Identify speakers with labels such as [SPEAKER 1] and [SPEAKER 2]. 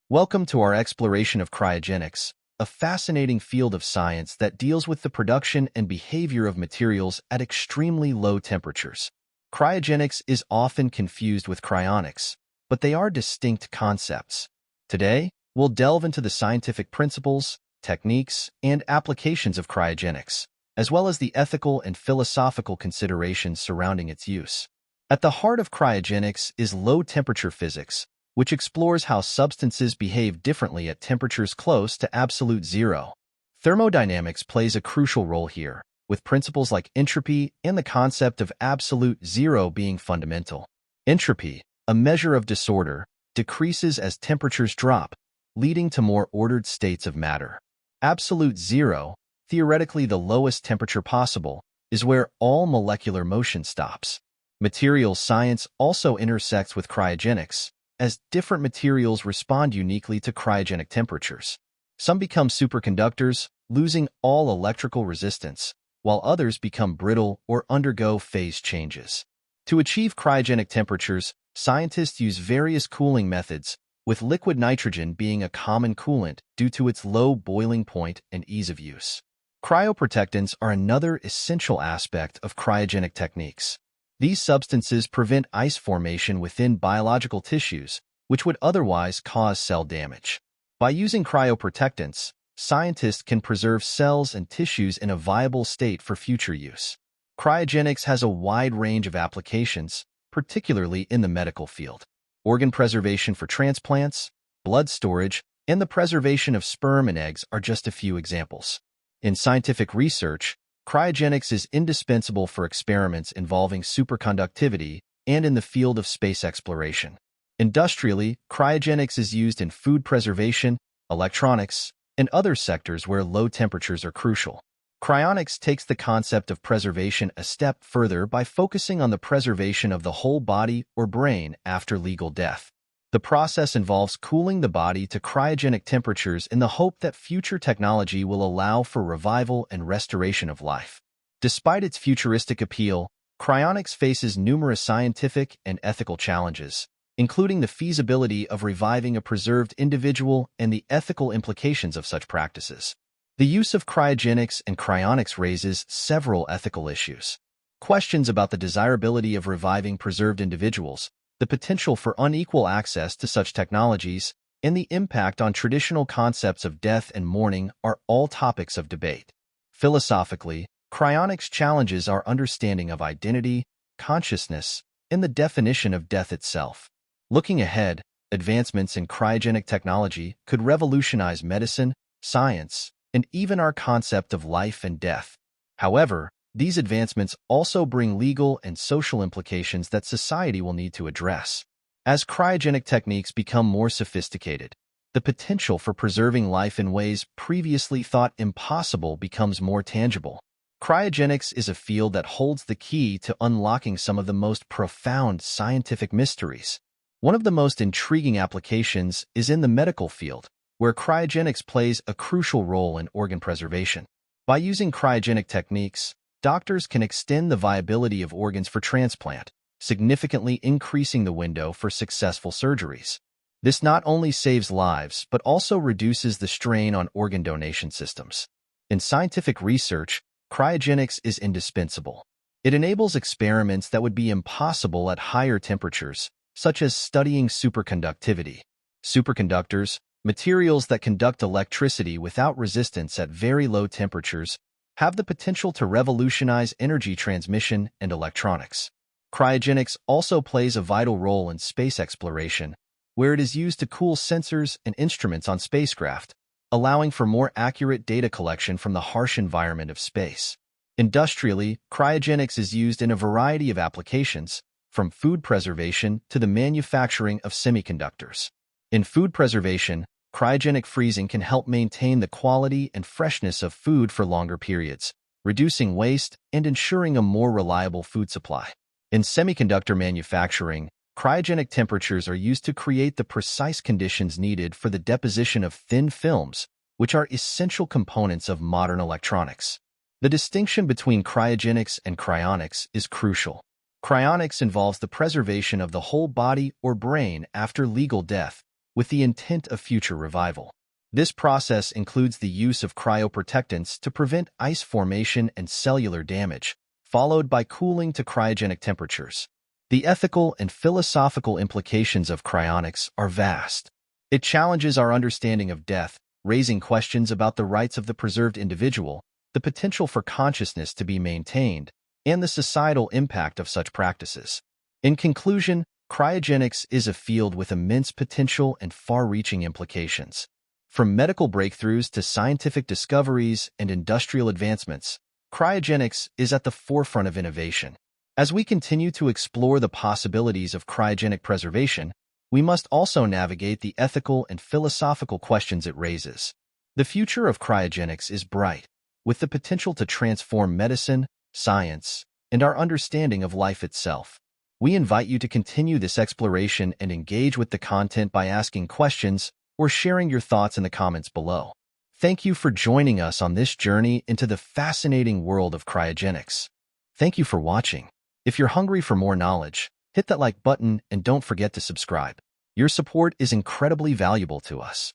[SPEAKER 1] Welcome to our exploration of cryogenics, a fascinating field of science that deals with the production and behavior of materials at extremely low temperatures. Cryogenics is often confused with cryonics, but they are distinct concepts. Today, we'll delve into the scientific principles, techniques, and applications of cryogenics, as well as the ethical and philosophical considerations surrounding its use. At the heart of cryogenics is low-temperature physics, which explores how substances behave differently at temperatures close to absolute zero. Thermodynamics plays a crucial role here, with principles like entropy and the concept of absolute zero being fundamental. Entropy, a measure of disorder, decreases as temperatures drop, leading to more ordered states of matter. Absolute zero, theoretically the lowest temperature possible, is where all molecular motion stops. Materials science also intersects with cryogenics, as different materials respond uniquely to cryogenic temperatures. Some become superconductors, losing all electrical resistance, while others become brittle or undergo phase changes. To achieve cryogenic temperatures, scientists use various cooling methods, with liquid nitrogen being a common coolant due to its low boiling point and ease of use. Cryoprotectants are another essential aspect of cryogenic techniques. These substances prevent ice formation within biological tissues, which would otherwise cause cell damage. By using cryoprotectants, scientists can preserve cells and tissues in a viable state for future use. Cryogenics has a wide range of applications, particularly in the medical field. Organ preservation for transplants, blood storage, and the preservation of sperm and eggs are just a few examples. In scientific research, cryogenics is indispensable for experiments involving superconductivity and in the field of space exploration. Industrially, cryogenics is used in food preservation, electronics, and other sectors where low temperatures are crucial. Cryonics takes the concept of preservation a step further by focusing on the preservation of the whole body or brain after legal death. The process involves cooling the body to cryogenic temperatures in the hope that future technology will allow for revival and restoration of life. Despite its futuristic appeal, cryonics faces numerous scientific and ethical challenges, including the feasibility of reviving a preserved individual and the ethical implications of such practices. The use of cryogenics and cryonics raises several ethical issues. Questions about the desirability of reviving preserved individuals, the potential for unequal access to such technologies, and the impact on traditional concepts of death and mourning are all topics of debate. Philosophically, cryonics challenges our understanding of identity, consciousness, and the definition of death itself. Looking ahead, advancements in cryogenic technology could revolutionize medicine, science, and even our concept of life and death. However, these advancements also bring legal and social implications that society will need to address. As cryogenic techniques become more sophisticated, the potential for preserving life in ways previously thought impossible becomes more tangible. Cryogenics is a field that holds the key to unlocking some of the most profound scientific mysteries. One of the most intriguing applications is in the medical field, where cryogenics plays a crucial role in organ preservation. By using cryogenic techniques, doctors can extend the viability of organs for transplant, significantly increasing the window for successful surgeries. This not only saves lives, but also reduces the strain on organ donation systems. In scientific research, cryogenics is indispensable. It enables experiments that would be impossible at higher temperatures, such as studying superconductivity. Superconductors, materials that conduct electricity without resistance at very low temperatures, have the potential to revolutionize energy transmission and electronics. Cryogenics also plays a vital role in space exploration, where it is used to cool sensors and instruments on spacecraft, allowing for more accurate data collection from the harsh environment of space. Industrially, cryogenics is used in a variety of applications, from food preservation to the manufacturing of semiconductors. In food preservation, cryogenic freezing can help maintain the quality and freshness of food for longer periods, reducing waste and ensuring a more reliable food supply. In semiconductor manufacturing, cryogenic temperatures are used to create the precise conditions needed for the deposition of thin films, which are essential components of modern electronics. The distinction between cryogenics and cryonics is crucial. Cryonics involves the preservation of the whole body or brain after legal death, with the intent of future revival. This process includes the use of cryoprotectants to prevent ice formation and cellular damage, followed by cooling to cryogenic temperatures. The ethical and philosophical implications of cryonics are vast. It challenges our understanding of death, raising questions about the rights of the preserved individual, the potential for consciousness to be maintained, and the societal impact of such practices. In conclusion, cryogenics is a field with immense potential and far-reaching implications. From medical breakthroughs to scientific discoveries and industrial advancements, cryogenics is at the forefront of innovation. As we continue to explore the possibilities of cryogenic preservation, we must also navigate the ethical and philosophical questions it raises. The future of cryogenics is bright, with the potential to transform medicine, science, and our understanding of life itself. We invite you to continue this exploration and engage with the content by asking questions or sharing your thoughts in the comments below. Thank you for joining us on this journey into the fascinating world of cryogenics. Thank you for watching. If you're hungry for more knowledge, hit that like button and don't forget to subscribe. Your support is incredibly valuable to us.